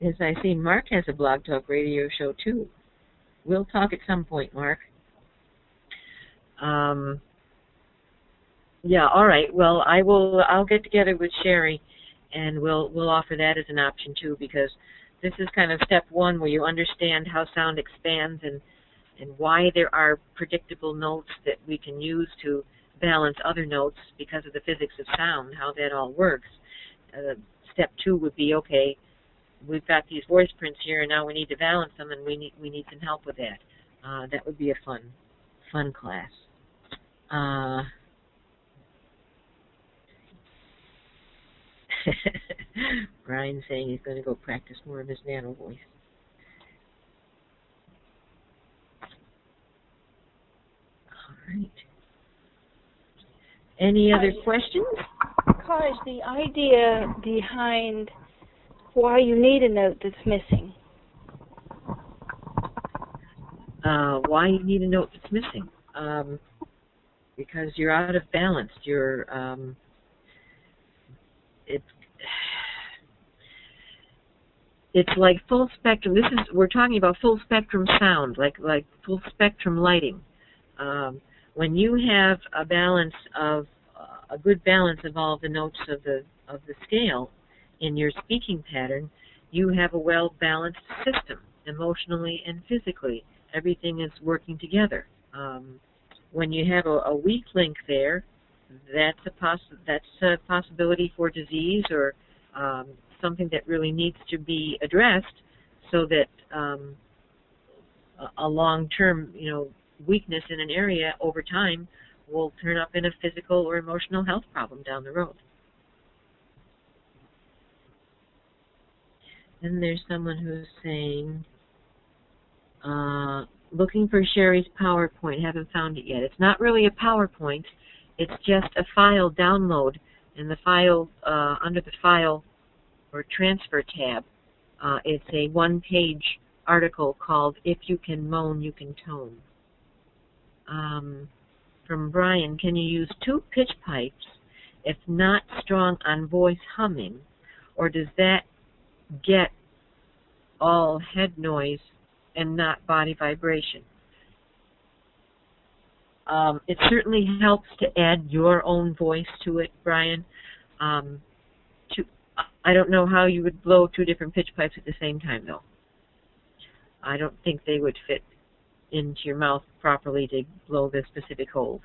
As I see, Mark has a Blog Talk Radio show too. We'll talk at some point, Mark. Yeah, all right. Well, I'll get together with Sherry, and we'll offer that as an option too, because this is kind of step one where you understand how sound expands and why there are predictable notes that we can use to balance other notes because of the physics of sound, how that all works. Step two would be, okay, we've got these voice prints here, and now we need to balance them, and we need some help with that. That would be a fun class. Brian's saying he's going to go practice more of his nano voice. All right. Any other questions? College, the idea behind why you need a note that's missing. Why you need a note that's missing? Because you're out of balance. You're it's like full spectrum. We're talking about full spectrum sound, like full spectrum lighting. When you have a good balance of all the notes of the scale in your speaking pattern, you have a well-balanced system, emotionally and physically. Everything is working together. When you have a weak link there, that's a possibility for disease or something that really needs to be addressed, so that a long-term, weakness in an area over time will turn up in a physical or emotional health problem down the road. And there's someone who's saying, looking for Sherry's PowerPoint, haven't found it yet. It's not really a PowerPoint, it's just a file download, and the file, under the File or Transfer tab, it's a one-page article called If You Can Moan, You Can Tone. From Brian, can you use 2 pitch pipes if not strong on voice humming, or does that get all head noise and not body vibration? It certainly helps to add your own voice to it, Brian. I don't know how you would blow 2 different pitch pipes at the same time, though. I don't think they would fit into your mouth properly to blow the specific holes.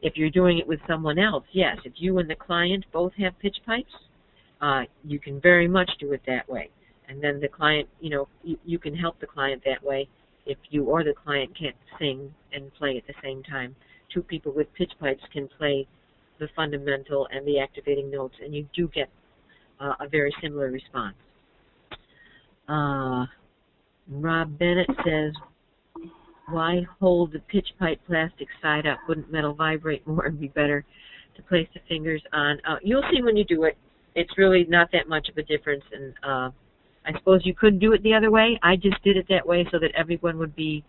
If you're doing it with someone else, yes. If you and the client both have pitch pipes, you can very much do it that way. And then the client, you can help the client that way if you or the client can't sing and play at the same time. 2 people with pitch pipes can play the fundamental and the activating notes, and you do get a very similar response. Rob Bennett says, why hold the pitch pipe plastic side up? Wouldn't metal vibrate more and be better to place the fingers on? You'll see when you do it. It's really not that much of a difference, and I suppose you could do it the other way. I just did it that way so that everyone would be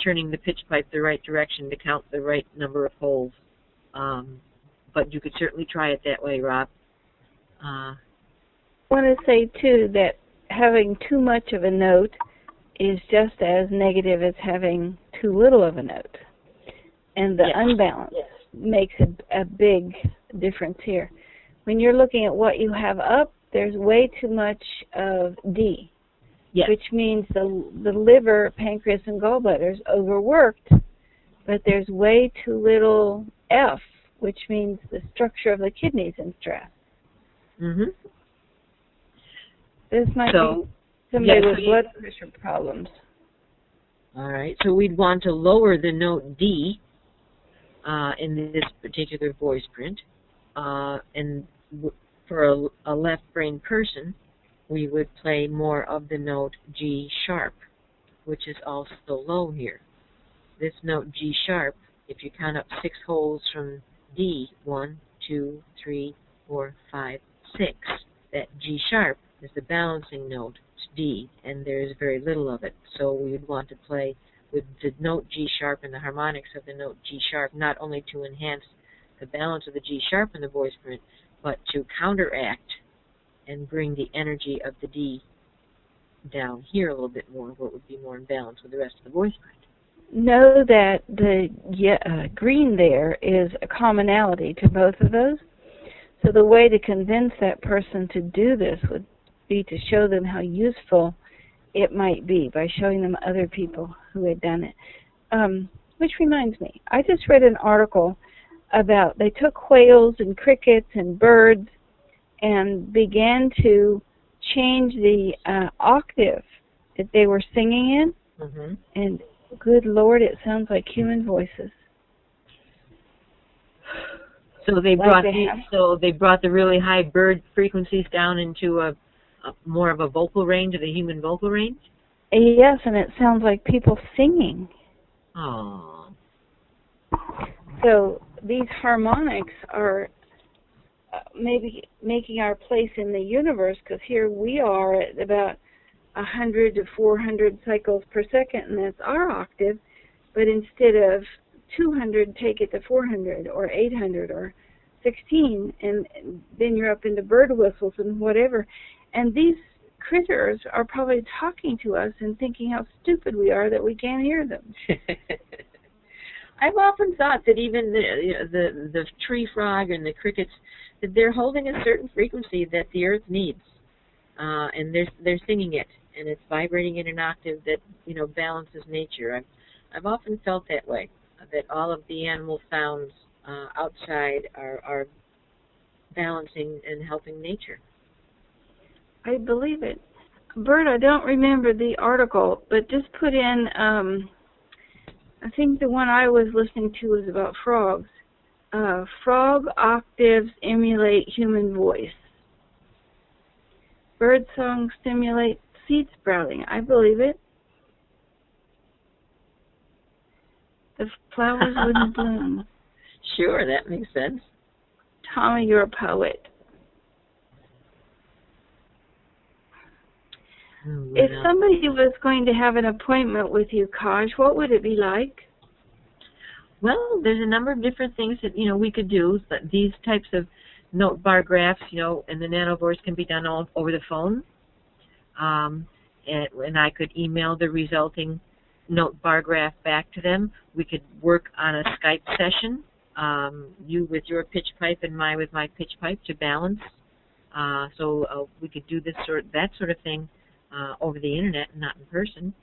turning the pitch pipe the right direction to count the right number of holes. But you could certainly try it that way, Rob. I want to say, too, that having too much of a note is just as negative as having too little of a note. And the unbalance makes a big difference here. When you're looking at what you have up, there's way too much of D, which means the liver, pancreas, and gallbladder's overworked, but there's way too little F, which means the structure of the kidneys in stress. Mm-hmm. This might be somebody with blood pressure problems. All right, so we'd want to lower the note D in this particular voice print, and for a left-brain person, we would play more of the note G sharp, which is also low here. This note G sharp, if you count up 6 holes from D, 1, 2, 3, 4, 5, 6, that G sharp is the balancing note to D, and there is very little of it. So we would want to play with the note G sharp and the harmonics of the note G sharp, not only to enhance the balance of the G sharp in the voice print, but to counteract and bring the energy of the D down here a little bit more, where it would be more in balance with the rest of the voice print. Know that the green there is a commonality to both of those. So the way to convince that person to do this would be to show them how useful it might be by showing them other people who had done it. Which reminds me, I just read an article about, they took whales and crickets and birds and began to change the octave that they were singing in, and good Lord, it sounds like human voices. So they brought they brought the really high bird frequencies down into a more of a vocal range, of the human vocal range? Yes, and it sounds like people singing. Oh. So these harmonics are maybe making our place in the universe, because here we are at about 100 to 400 cycles per second, and that's our octave. But instead of 200, take it to 400 or 800 or 16, and then you're up into bird whistles and whatever. And these critters are probably talking to us and thinking how stupid we are that we can't hear them. I've often thought that even the tree frog and the crickets, that they're holding a certain frequency that the earth needs, and they're singing it, and it's vibrating in an octave that balances nature. I've often felt that way, that all of the animal sounds outside are balancing and helping nature. I believe it. Bert, I don't remember the article, but just put in, I think the one I was listening to was about frogs. Frog octaves emulate human voice. Bird song stimulates seed sprouting. I believe it. The flowers wouldn't bloom. Sure, that makes sense. Tommy, you're a poet. If somebody was going to have an appointment with you, Kaj, what would it be like? Well, there's a number of different things that, we could do. But these types of note bar graphs, and the nanovoice can be done all over the phone. And I could email the resulting note bar graph back to them. We could work on a Skype session, you with your pitch pipe and I with my pitch pipe to balance. So we could do that sort of thing over the internet, not in person.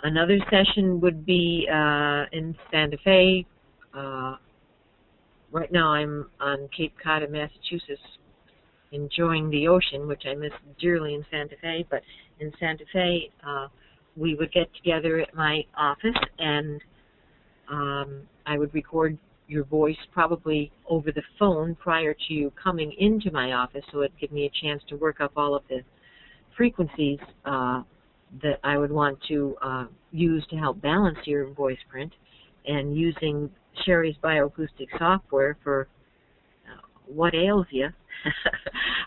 Another session would be in Santa Fe. Right now I'm on Cape Cod in Massachusetts, enjoying the ocean, which I miss dearly in Santa Fe. But in Santa Fe, we would get together at my office, and I would record your voice probably over the phone prior to you coming into my office, so it'd give me a chance to work up all of the frequencies that I would want to use to help balance your voice print, and using Sherry's bioacoustic software for what ails you.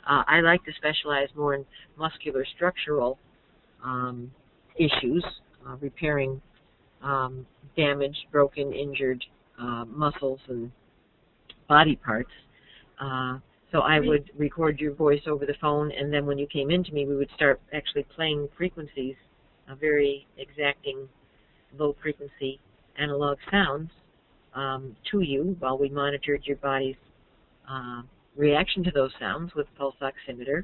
I like to specialize more in muscular structural issues, repairing damaged, broken, injured muscles and body parts. So I would record your voice over the phone, and then when you came into me, we would start actually playing frequencies, very exacting low-frequency analog sounds to you while we monitored your body's reaction to those sounds with pulse oximeter.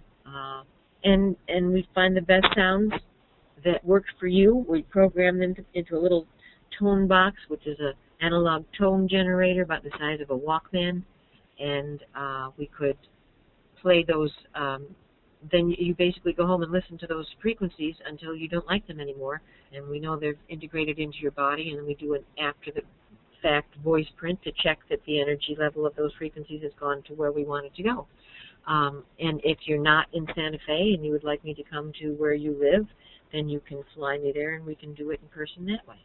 And we find the best sounds that work for you. We program them into a little tone box, which is an analog tone generator about the size of a Walkman, and we could play those. Then you basically go home and listen to those frequencies until you don't like them anymore, and we know they're integrated into your body, and then we do an after-the-fact voice print to check that the energy level of those frequencies has gone to where we want it to go. And if you're not in Santa Fe and you would like me to come to where you live, then you can fly me there and we can do it in person that way.